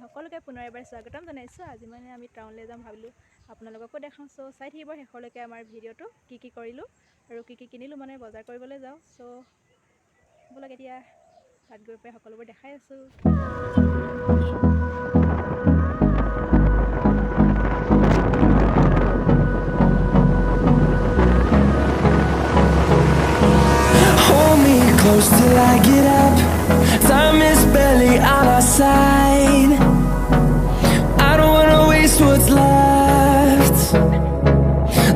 সকলোকে পুনৰ এবাৰ স্বাগতম জনাইছোঁ। আজি মানে আমি টাউনলৈ যাম ভাবিলোঁ, আপোনালোককো দেখাওঁ। চ' চাই থাকিব শেষলৈকে আমাৰ ভিডিঅ'টো, কি কৰিলোঁ আৰু কি কিনিলোঁ, মানে বজাৰ কৰিবলৈ যাওঁ। চ' ব'লক এতিয়া তাত গৈ পাই সকলোবোৰ দেখাই আছোঁ। Close till I get up. Time is barely on our side. I don't wanna waste what's left.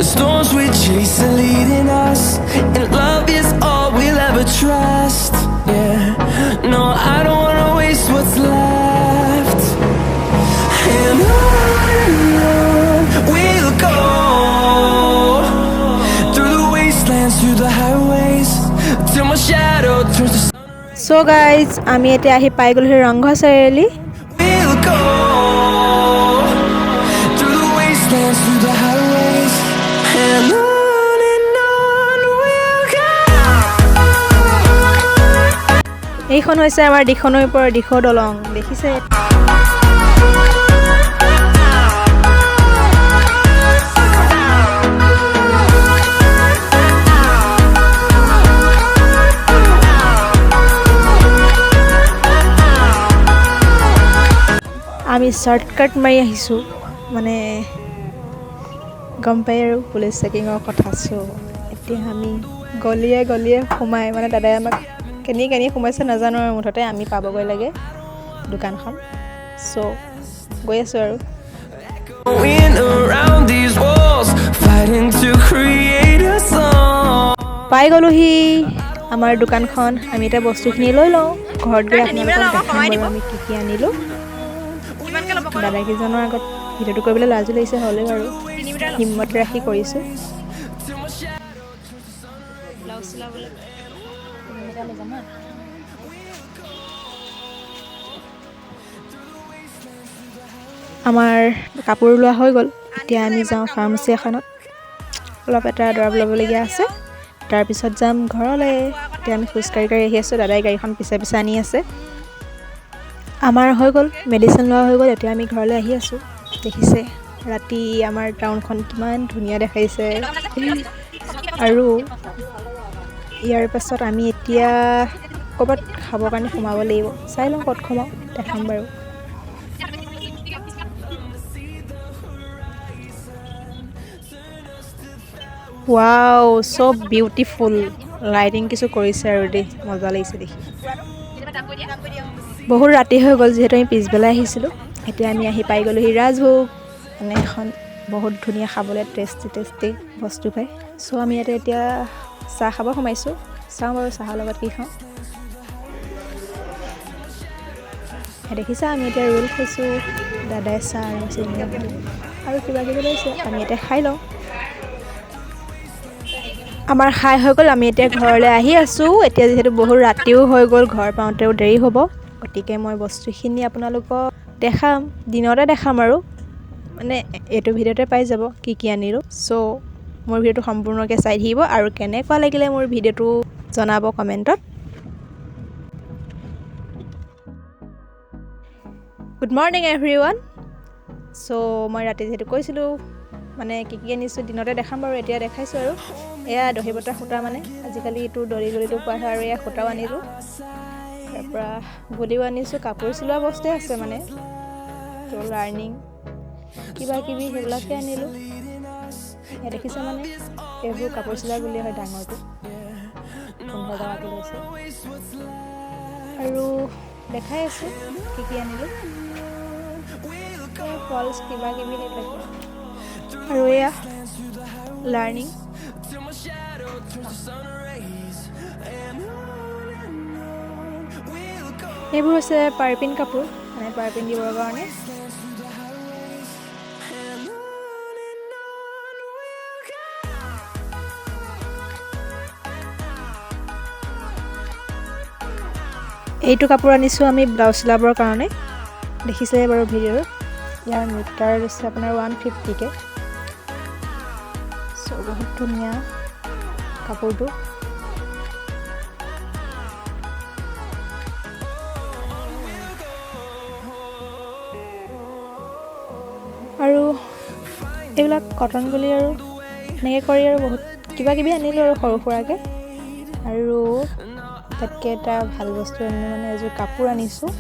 The storms we chase are leading us, and love is all we'll ever trust. Yeah, no, I don't wanna waste what's left. And on we'll go, through the wastelands, through the highways, till my shadow turns to sun. So guys, আমি এতিয়া আহি পাই গ'লো ৰংঘৰ চাৰিআলি। We'll go through the wastelands, through the highways, and on we'll go. এইখন হৈছে আমাৰ দিখনৰ ওপৰৰ দিখৌ দলং, দেখিছে? আমি শ্বৰ্টকাট মাৰি আহিছোঁ, মানে গম পাই আৰু পুলিচ চেকিঙৰ কথা। চ' এতিয়া আমি গলিয়ে সোমাই, মানে দাদাই আমাক কেনি সোমাইছে নাজানো, আৰু মুঠতে আমি পাবগৈ লাগে দোকানখন। চ' গৈ আছোঁ আৰু পাই গ'লোহি আমাৰ দোকানখন। আমি এতিয়া বস্তুখিনি লৈ লওঁ, ঘৰত গৈ আপোনালোকক দেখাম বাৰু আমি কি আনিলোঁ। দাদাকেইজনৰ আগত ভিডিঅ'টো কৰিবলৈ লাজো লাগিছে, হ'লেও বাৰু হিম্মত ৰাখি কৰিছোঁ। আমাৰ কাপোৰ লোৱা হৈ গ'ল। এতিয়া আমি যাওঁ ফাৰ্মাচী এখনত, অলপ এটা দৰৱ ল'বলগীয়া আছে, তাৰপিছত যাম ঘৰলৈ। এতিয়া আমি খোজকাঢ়ি আহি আছোঁ, দাদাই গাড়ীখন পিছে আনি আছে। আমাৰ হৈ গ'ল, মেডিচিন লোৱা হৈ গ'ল। এতিয়া আমি ঘৰলৈ আহি আছোঁ। দেখিছে ৰাতি আমাৰ টাউনখন কিমান ধুনীয়া দেখাইছে। আৰু ইয়াৰ পাছত আমি এতিয়া ক'ৰবাত খাবৰ কাৰণে সোমাব লাগিব, চাই লওঁ ক'ত সোমাওঁ, দেখাম বাৰু। ৱাও, চ' বিউটিফুল লাইটিং কিছু কৰিছে আৰু দেই, মজা লাগিছে দেখি। বহুত ৰাতি হৈ গ'ল, যিহেতু আমি পিছবেলা আহিছিলোঁ। এতিয়া আমি আহি পাই গ'লোহি ৰাজভোগ, মানে এখন বহুত ধুনীয়া খাবলৈ টেষ্টি বস্তু পায়। চ' আমি ইয়াতে এতিয়া চাহ খাব সোমাইছোঁ। চাওঁ বাৰু চাহৰ লগত কি খাওঁ। দেখিছা আমি এতিয়া ৰোল খাইছোঁ, দাদাই চাহ আৰু চিঙৰা আৰু কিবা কিবি লৈছে। আমি এতিয়া খাই লওঁ। আমাৰ খাই হৈ গ'ল, আমি এতিয়া ঘৰলৈ আহি আছোঁ। এতিয়া যিহেতু বহুত ৰাতিও হৈ গ'ল, ঘৰ পাওঁতেও দেৰি হ'ব, গতিকে মই বস্তুখিনি আপোনালোকক দেখাম, দিনতে দেখাম আৰু, মানে এইটো ভিডিঅ'তে পাই যাব কি আনিলোঁ। চ' মোৰ ভিডিঅ'টো সম্পূৰ্ণকৈ চাই থাকিব, আৰু কেনেকুৱা লাগিলে মোৰ ভিডিঅ'টো জনাব কমেণ্টত। Good morning everyone. চ' মই ৰাতি যিহেতু কৈছিলোঁ, মানে কি আনিছোঁ দিনতে দেখাম বাৰু, এতিয়া দেখাইছোঁ। আৰু এয়া দহি বটা সূতা, মানে আজিকালি এইটো গলিটো পোৱা হয়, আৰু এয়া সূতাও আনিলোঁ। তাৰপৰা গুলিও আনিছোঁ, কাপোৰ চিলোৱা বস্তুৱে আছে, মানে তো লাৰ্ণিং কিবা কিবি সেইবিলাকে আনিলোঁ। এয়া দেখিছে, মানে এইবোৰ কাপোৰ চিলোৱা গুলিয়ে হয়, ডাঙৰটো 15 টকাকৈ লৈছে। আৰু দেখাই আছোঁ কি আনিলোঁ, ফলছ কিবা কিবি সেইবিলাকে। আৰু এয়া লাৰ্ণিং, এইবোৰ হৈছে পাৰ্পিন কাপোৰ, মানে পাৰ্পিন দিবৰ কাৰণে। এইটো কাপোৰ আনিছোঁ আমি ব্লাউজ চিলাবৰ কাৰণে, দেখিছে বাৰু ভিডিঅ'ত। ইয়াৰ মিটাৰ হৈছে আপোনাৰ 150কৈ। চ' বহুত ধুনীয়া কাপোৰটো। এইবিলাক কটন গুলি আৰু এনেকৈ কৰি আৰু বহুত কিবা কিবি আনিলোঁ আৰু সৰু সুৰাকৈ। আৰু তাতকৈ এটা ভাল বস্তু আনিলোঁ, মানে এযোৰ কাপোৰ আনিছোঁ।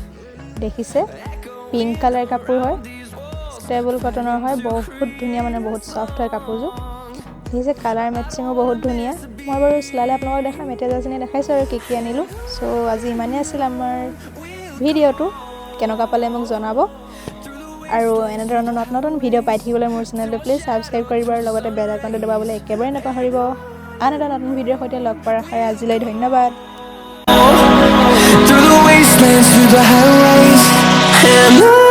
দেখিছে, পিংক কালাৰ কাপোৰ হয়, ষ্টেবল কটনৰ হয়, বহুত ধুনীয়া, মানে বহুত ছফ্ট হয় কাপোৰযোৰ। দেখিছে, কালাৰ মেটচিঙো বহুত ধুনীয়া। মই বাৰু চিলালে আপোনালোকক দেখাম, এতিয়া জাষ্ট দেখাইছোঁ আৰু কি আনিলোঁ। চ' আজি ইমানেই আছিল আমাৰ ভিডিঅ'টো, কেনেকুৱা পালে মোক জনাব। আৰু এনেধৰণৰ নতুন নতুন ভিডিঅ' পাই থাকিবলৈ মোৰ চেনেলটো প্লিজ ছাবস্ক্ৰাইব কৰিব আৰু লগতে বেল আইকনটো দবাবলৈ একেবাৰে নাপাহৰিব। আন এটা নতুন ভিডিঅ'ৰ সৈতে লগ পোৱাৰ আশাৰে আজিলৈ ধন্যবাদ। through the wastelands, through the highways, and on.